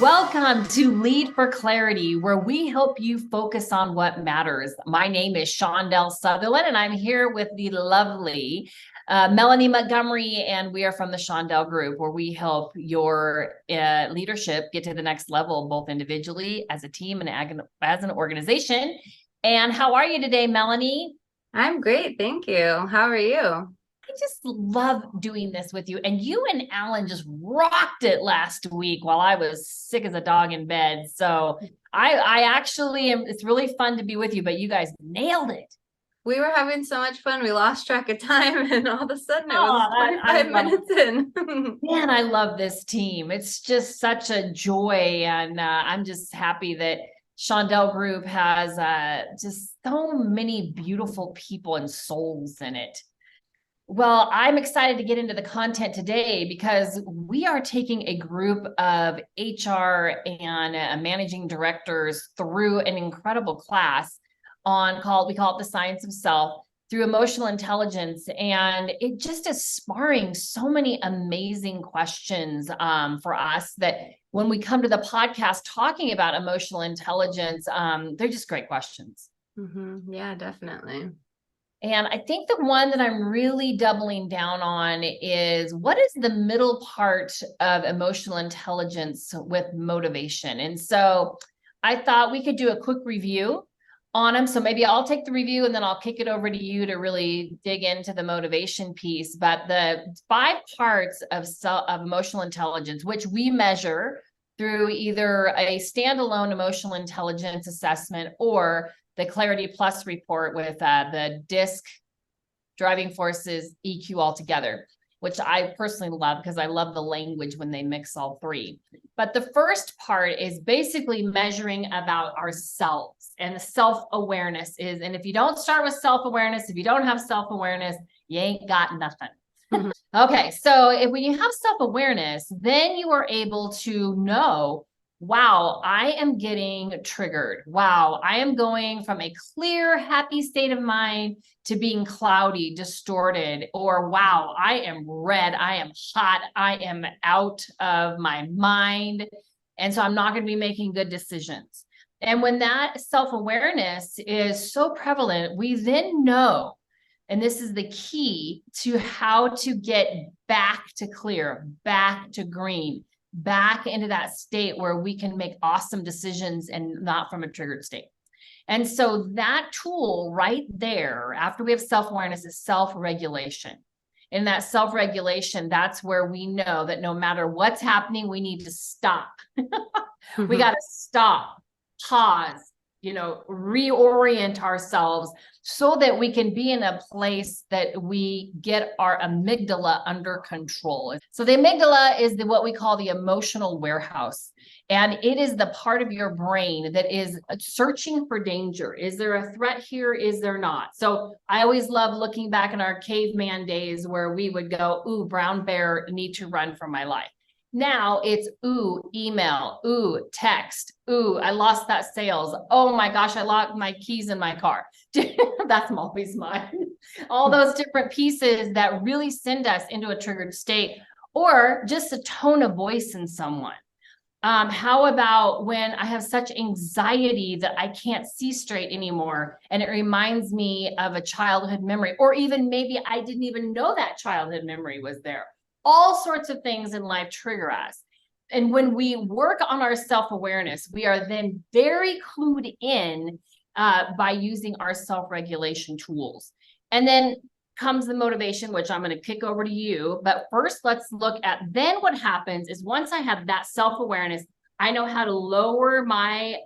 Welcome to Lead for Clarity, where we help you focus on what matters. My name is Shandel Sutherland, and I'm here with the lovely Melanie Montgomery, and we are from the Shandel Group, where we help your leadership get to the next level, both individually, as a team, and as an organization. And how are you today, Melanie? I'm great, thank you. How are you? I just love doing this with you. And you and Alan just rocked it last week while I was sick as a dog in bed. So I actually am, it's really fun to be with you, but you guys nailed it. We were having so much fun. We lost track of time, and all of a sudden it was Oh, 25 minutes in. man, I love this team. It's just such a joy. And I'm just happy that Shandel Group has just so many beautiful people and souls in it. Well, I'm excited to get into the content today because we are taking a group of HR and managing directors through an incredible class we call it the science of self through emotional intelligence. And it just is sparring so many amazing questions for us that when we come to the podcast talking about emotional intelligence, they're just great questions. Yeah, definitely. And I think the one that I'm really doubling down on is what is the middle part of emotional intelligence with motivation? And so I thought we could do a quick review on them. So maybe I'll take the review and then I'll kick it over to you to really dig into the motivation piece. But the 5 parts of emotional intelligence, which we measure through either a standalone emotional intelligence assessment or the Clarity Plus report with the DISC, driving forces, EQ all together, which I personally love because I love the language when they mix all 3. But the first part is basically measuring about ourselves, and the self-awareness is, and if you don't start with self-awareness, if you don't have self-awareness, you ain't got nothing. Okay, so when you have self-awareness, then you are able to know, wow, I am getting triggered. Wow, I am going from a clear, happy state of mind to being cloudy, distorted, or wow, I am red, I am hot, I am out of my mind. And so I'm not going to be making good decisions. And when that self-awareness is so prevalent, we then know, and this is the key to how to get back to clear, back to green, back into that state where we can make awesome decisions and not from a triggered state. And so that tool right there, after we have self-awareness, is self-regulation. In that self-regulation, that's where we know that no matter what's happening, we need to stop. We got to stop, pause, reorient ourselves so that we can be in a place that we get our amygdala under control. So the amygdala is what we call the emotional warehouse. And it is the part of your brain that is searching for danger. Is there a threat here? Is there not? So I always love looking back in our caveman days where we would go, ooh, brown bear, need to run for my life. Now it's, ooh, email, ooh, text, ooh, I lost that sales. Oh my gosh, I locked my keys in my car. That's always mine. All those different pieces that really send us into a triggered state, or just a tone of voice in someone. How about when I have such anxiety that I can't see straight anymore, and it reminds me of a childhood memory, or even maybe I didn't even know that childhood memory was there. All sorts of things in life trigger us. And when we work on our self-awareness, we are then very clued in by using our self-regulation tools. And then comes the motivation, which I'm going to kick over to you. But first, let's look at then what happens is once I have that self-awareness, I know how to lower my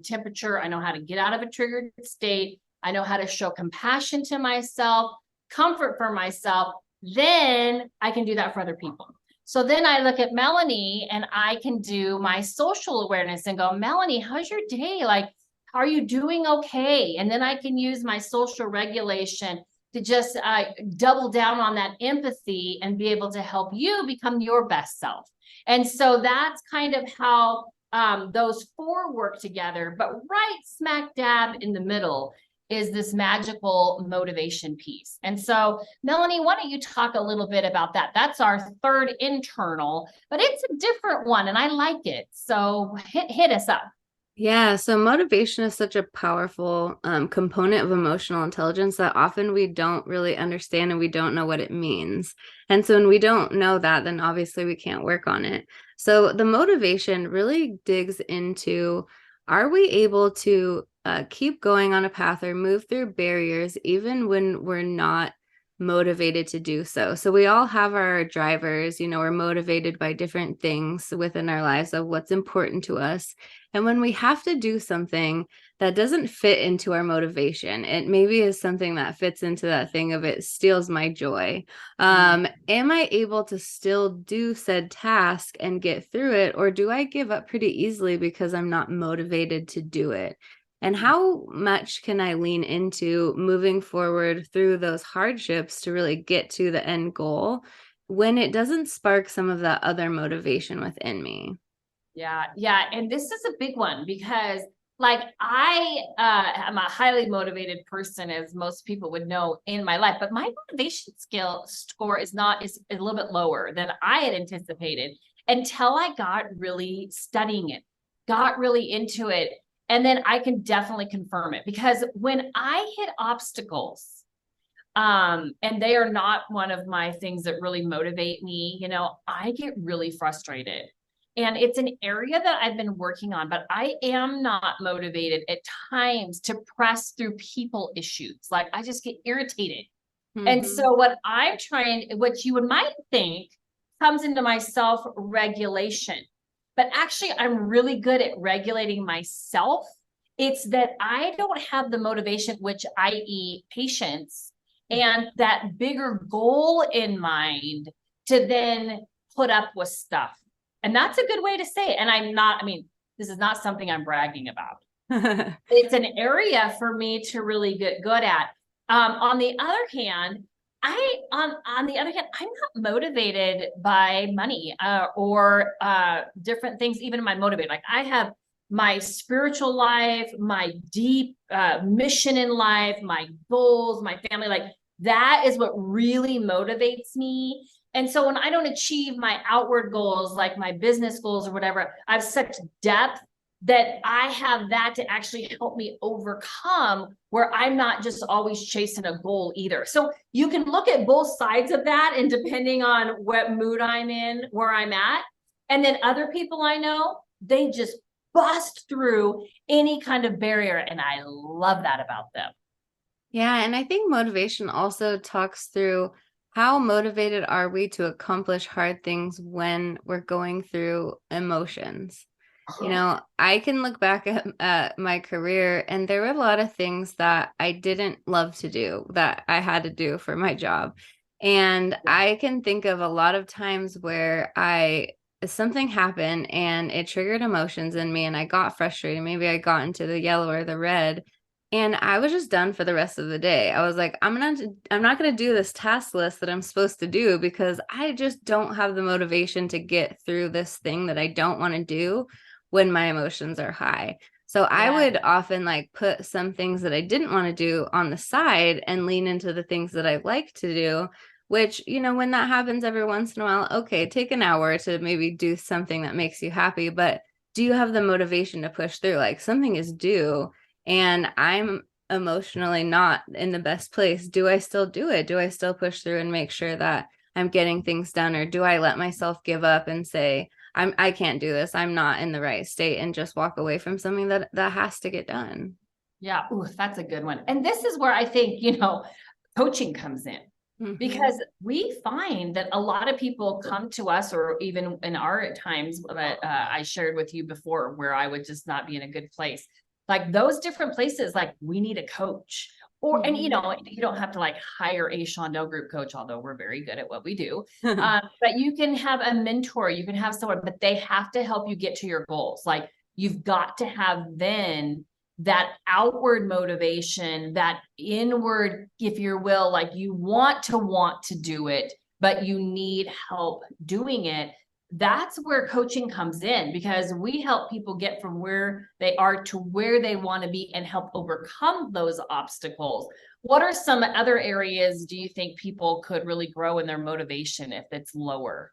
temperature. I know how to get out of a triggered state. I know how to show compassion to myself, comfort for myself. Then I can do that for other people. So then I look at Melanie and I can do my social awareness and go, Melanie, how's your day? Like, are you doing okay? And then I can use my social regulation to just double down on that empathy and be able to help you become your best self. And so that's kind of how those 4 work together. But right smack dab in the middle is this magical motivation piece. And so, Melanie, why don't you talk a little bit about that? That's our third internal, but it's a different one and I like it. So hit us up. Yeah, so motivation is such a powerful component of emotional intelligence that often we don't really understand and we don't know what it means. And so when we don't know that, then obviously we can't work on it. So the motivation really digs into, are we able to keep going on a path or move through barriers even when we're not motivated to do so? So we all have our drivers, we're motivated by different things within our lives of what's important to us. And when we have to do something that doesn't fit into our motivation, it maybe is something that fits into that thing of it steals my joy. Am I able to still do said task and get through it? Or do I give up pretty easily because I'm not motivated to do it? And how much can I lean into moving forward through those hardships to really get to the end goal when it doesn't spark some of that other motivation within me? Yeah. Yeah. And this is a big one because like I am a highly motivated person, as most people would know in my life, but my motivation skill score is a little bit lower than I had anticipated until I got really studying it, got really into it. And then I can definitely confirm it because when I hit obstacles, and they are not one of my things that really motivate me, I get really frustrated. And it's an area that I've been working on, but I am not motivated at times to press through people issues. Like I just get irritated. And so what you might think comes into my self-regulation, but actually I'm really good at regulating myself. It's that I don't have the motivation, which i.e. patience and that bigger goal in mind to then put up with stuff. And that's a good way to say it. And this is not something I'm bragging about. It's an area for me to really get good at. On the other hand, I'm not motivated by money or different things, even in my motivated. Like I have my spiritual life, my deep mission in life, my goals, my family, like that is what really motivates me. And so when I don't achieve my outward goals, like my business goals or whatever, I have such depth that I have that to actually help me overcome where I'm not just always chasing a goal either. So you can look at both sides of that and depending on what mood I'm in, where I'm at. And then other people I know, they just bust through any kind of barrier. And I love that about them. Yeah, and I think motivation also talks through how motivated are we to accomplish hard things when we're going through emotions. I can look back at my career and there were a lot of things that I didn't love to do that I had to do for my job. And I can think of a lot of times where something happened and it triggered emotions in me and I got frustrated. Maybe I got into the yellow or the red. And I was just done for the rest of the day. I was like, I'm not going to do this task list that I'm supposed to do because I just don't have the motivation to get through this thing that I don't want to do when my emotions are high. So I would often like put some things that I didn't want to do on the side and lean into the things that I like to do, which, when that happens every once in a while, okay, take an hour to maybe do something that makes you happy. But do you have the motivation to push through? Like something is due and I'm emotionally not in the best place. Do I still do it? Do I still push through and make sure that I'm getting things done? Or do I let myself give up and say, I can't do this. I'm not in the right state and just walk away from something that has to get done? Yeah. Ooh, that's a good one. And this is where I think, coaching comes in. Because we find that a lot of people come to us, or even in our times that I shared with you before, where I would just not be in a good place. Like those different places, like we need a coach. And you don't have to like hire a Shandel group coach, although we're very good at what we do. But you can have a mentor, you can have someone, but they have to help you get to your goals. Like you've got to have then that outward motivation, that inward, if you will, like you want to do it, but you need help doing it. that's where coaching comes in, because we help people get from where they are to where they want to be and help overcome those obstacles. What are some other areas do you think people could really grow in their motivation if it's lower?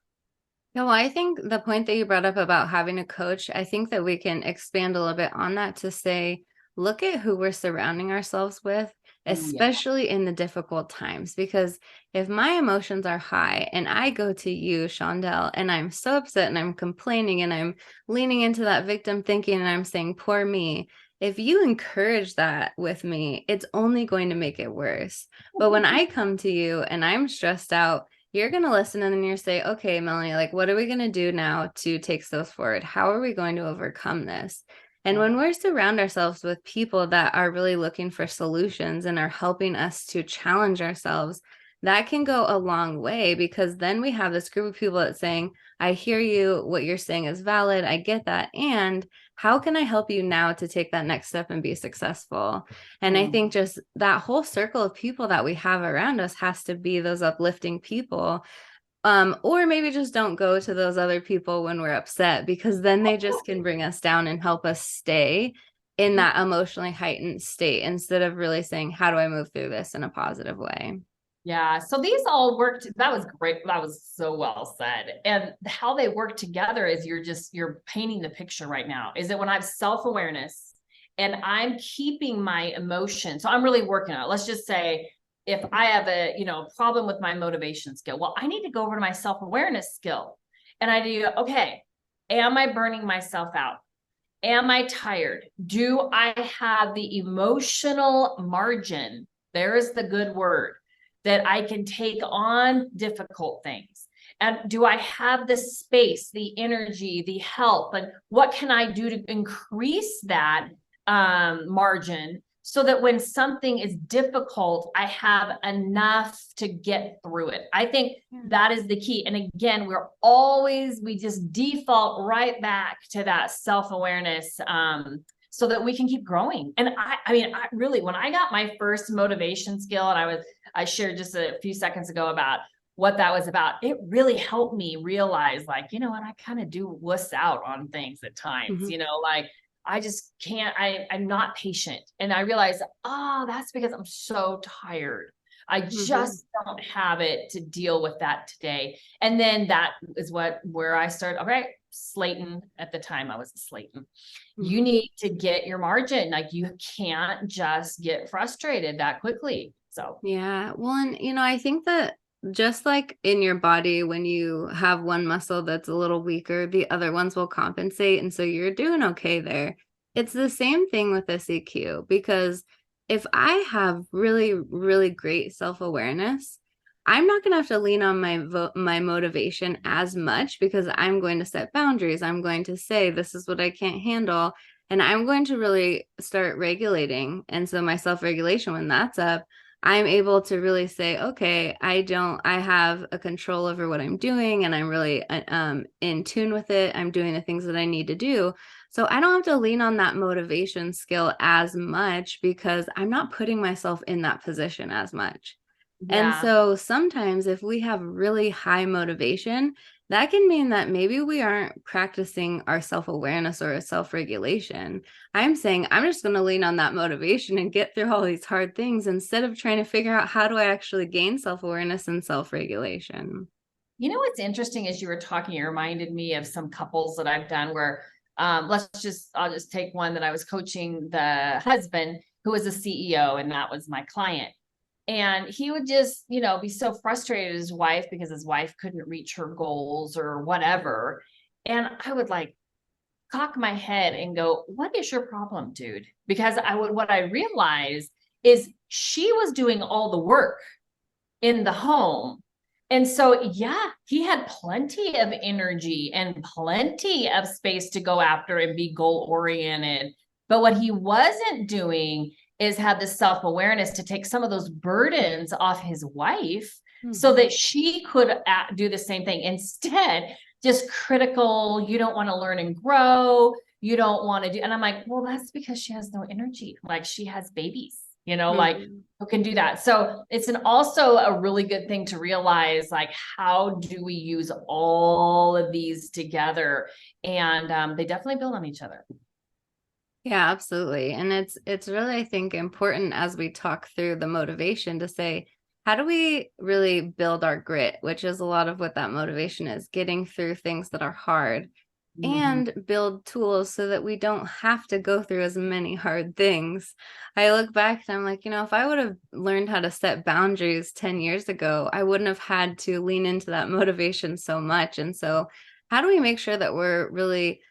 No, I think the point that you brought up about having a coach, I think that we can expand a little bit on that to say, look at who we're surrounding ourselves with, Oh, yeah. especially in the difficult times. Because if my emotions are high and I go to you, Shandel, and I'm so upset and I'm complaining and I'm leaning into that victim thinking and I'm saying, poor me. If you encourage that with me, it's only going to make it worse. But when I come to you and I'm stressed out, you're going to listen and then you're say, okay, Melanie, like, what are we going to do now to take steps forward? How are we going to overcome this? And Yeah. when we're surround ourselves with people that are really looking for solutions and are helping us to challenge ourselves, that can go a long way, because then we have this group of people that's saying, I hear you, what you're saying is valid, I get that. And how can I help you now to take that next step and be successful? And I think just that whole circle of people that we have around us has to be those uplifting people. Or maybe just don't go to those other people when we're upset, because then they just can bring us down and help us stay in that emotionally heightened state instead of really saying, how do I move through this in a positive way? Yeah. So these all worked. That was great. That was so well said. And how they work together is you're painting the picture right now. Is that when I have self-awareness and I'm keeping my emotion. So I'm really working on it. Let's just say if I have a, problem with my motivation skill, well, I need to go over to my self-awareness skill. And I do, okay, am I burning myself out? Am I tired? Do I have the emotional margin? There is the good word, that I can take on difficult things. And do I have the space, the energy, the help? And what can I do to increase that margin so that when something is difficult, I have enough to get through it? I think that is the key. And again, we just default right back to that self-awareness, so that we can keep growing. And I mean, I really, when I got my first motivation skill, and I shared just a few seconds ago about what that was about, it really helped me realize, like, you know what, I kind of do wuss out on things at times, Mhm. like I just can't, I'm not patient. And I realized, oh, that's because I'm so tired. I Mhm. just don't have it to deal with that today. And then that is where I started. All right, Slayton, at the time I was a Slayton. You Mhm. need to get your margin. Like, you can't just get frustrated that quickly. So Yeah. Well, and I think that just like in your body, when you have one muscle that's a little weaker, the other ones will compensate. And so you're doing okay there. It's the same thing with this EQ, because if I have really, really great self-awareness, I'm not going to have to lean on my motivation as much, because I'm going to set boundaries. I'm going to say, this is what I can't handle. And I'm going to really start regulating. And so my self-regulation, when that's up, I'm able to really say, okay, I have a control over what I'm doing, and I'm really in tune with it. I'm doing the things that I need to do. So I don't have to lean on that motivation skill as much, because I'm not putting myself in that position as much. And yeah. so sometimes if we have really high motivation, that can mean that maybe we aren't practicing our self-awareness or self-regulation. I'm saying I'm just going to lean on that motivation and get through all these hard things instead of trying to figure out, how do I actually gain self-awareness and self-regulation? What's interesting as you were talking, it reminded me of some couples that I've done where, I'll just take one that I was coaching, the husband who was a CEO, and that was my client. And he would just, be so frustrated at his wife because his wife couldn't reach her goals or whatever. And I would like cock my head and go, what is your problem, dude? Because what I realized is she was doing all the work in the home. And so, yeah, he had plenty of energy and plenty of space to go after and be goal oriented. But what he wasn't doing is have the self awareness to take some of those burdens off his wife so Mhm. that she could do the same thing. Instead, just critical, you don't want to learn and grow. You don't want to do. And I'm like, well, that's because she has no energy. Like, she has babies. like Mhm. who can do that. So it's also a really good thing to realize, like, how do we use all of these together? And they definitely build on each other. Yeah, absolutely. And it's really, I think, important as we talk through the motivation to say, how do we really build our grit, which is a lot of what that motivation is, getting through things that are hard, Mhm. and build tools so that we don't have to go through as many hard things. I look back and I'm like, if I would have learned how to set boundaries 10 years ago, I wouldn't have had to lean into that motivation so much. And so, how do we make sure that we're really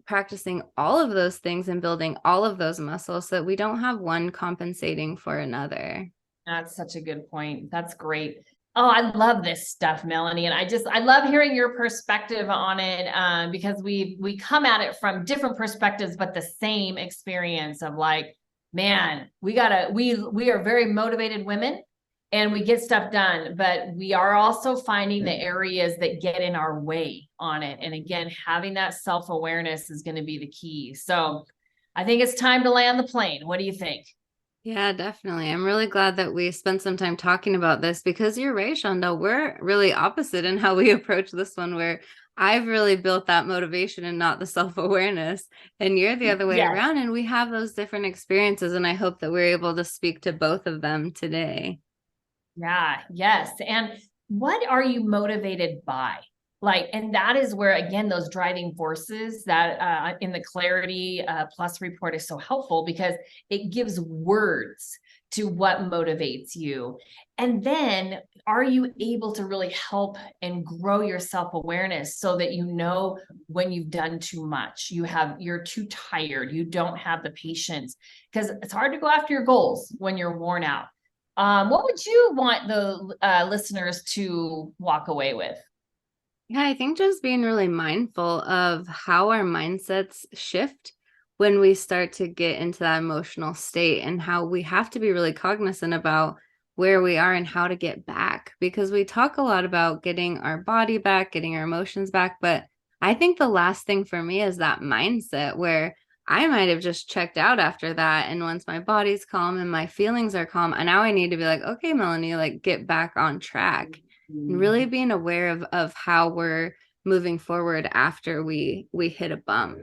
practicing all of those things and building all of those muscles so that we don't have one compensating for another? That's such a good point. That's great. Oh, I love this stuff, Melanie. And I love hearing your perspective on it, because we come at it from different perspectives, but the same experience of like, man, we are very motivated women and we get stuff done, but we are also finding the areas that get in our way on it. And again, having that self-awareness is going to be the key. So I think it's time to land the plane. What do you think? Yeah, definitely. I'm really glad that we spent some time talking about this because you're right, Shonda. We're really opposite in how we approach this one, where I've really built that motivation and not the self-awareness. And you're the other way Yes. around. And we have those different experiences. And I hope that we're able to speak to both of them today. Yeah, yes. And what are you motivated by? Like, and that is where, again, those driving forces that in the Clarity Plus report is so helpful because it gives words to what motivates you. And then are you able to really help and grow your self-awareness so that you know when you've done too much, you're too tired, you don't have the patience, because it's hard to go after your goals when you're worn out. What would you want the listeners to walk away with? Yeah, I think just being really mindful of how our mindsets shift when we start to get into that emotional state, and how we have to be really cognizant about where we are and how to get back, because we talk a lot about getting our body back, getting our emotions back. But I think the last thing for me is that mindset where I might have just checked out after that. And once my body's calm and my feelings are calm, and now I need to be like, okay, Melanie, like get back on track, and really being aware of how we're moving forward after we hit a bump.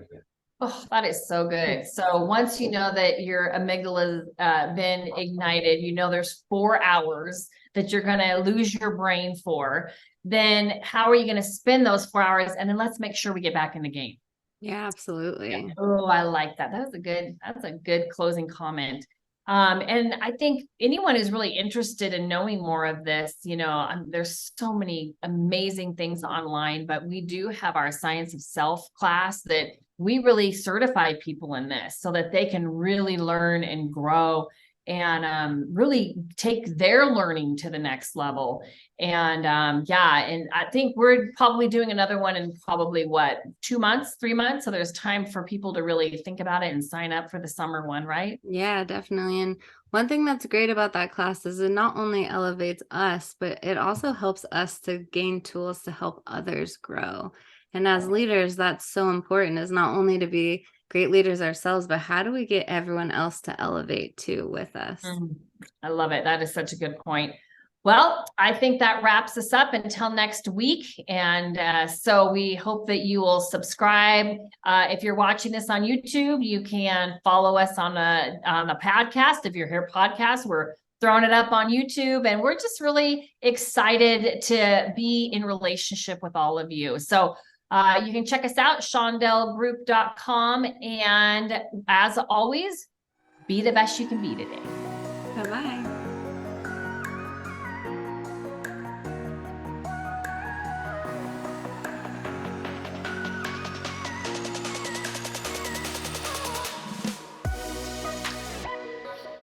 Oh, that is so good. So once you know that your amygdala's been ignited, there's 4 hours that you're going to lose your brain for. Then how are you going to spend those 4 hours? And then let's make sure we get back in the game. Yeah, Yeah. absolutely. Oh, I like that. That's a good closing comment. And I think anyone who's really interested in knowing more of this, there's so many amazing things online, but we do have our Science of Self class that we really certify people in this so that they can really learn and grow and really take their learning to the next level. And yeah, and I think we're probably doing another one in probably what, 2 months, 3 months. So there's time for people to really think about it and sign up for the summer one, right? Yeah, definitely. And one thing that's great about that class is it not only elevates us, but it also helps us to gain tools to help others grow. And as leaders, that's so important, is not only to be great leaders ourselves, but how do we get everyone else to elevate too with us? Mm, I love it. That is such a good point. Well, I think that wraps us up until next week. And so we hope that you will subscribe. If you're watching this on YouTube, you can follow us on a podcast. If you're here podcast, we're throwing it up on YouTube. And we're just really excited to be in relationship with all of you. So you can check us out, shandelgroup.com. And as always, be the best you can be today. Bye bye.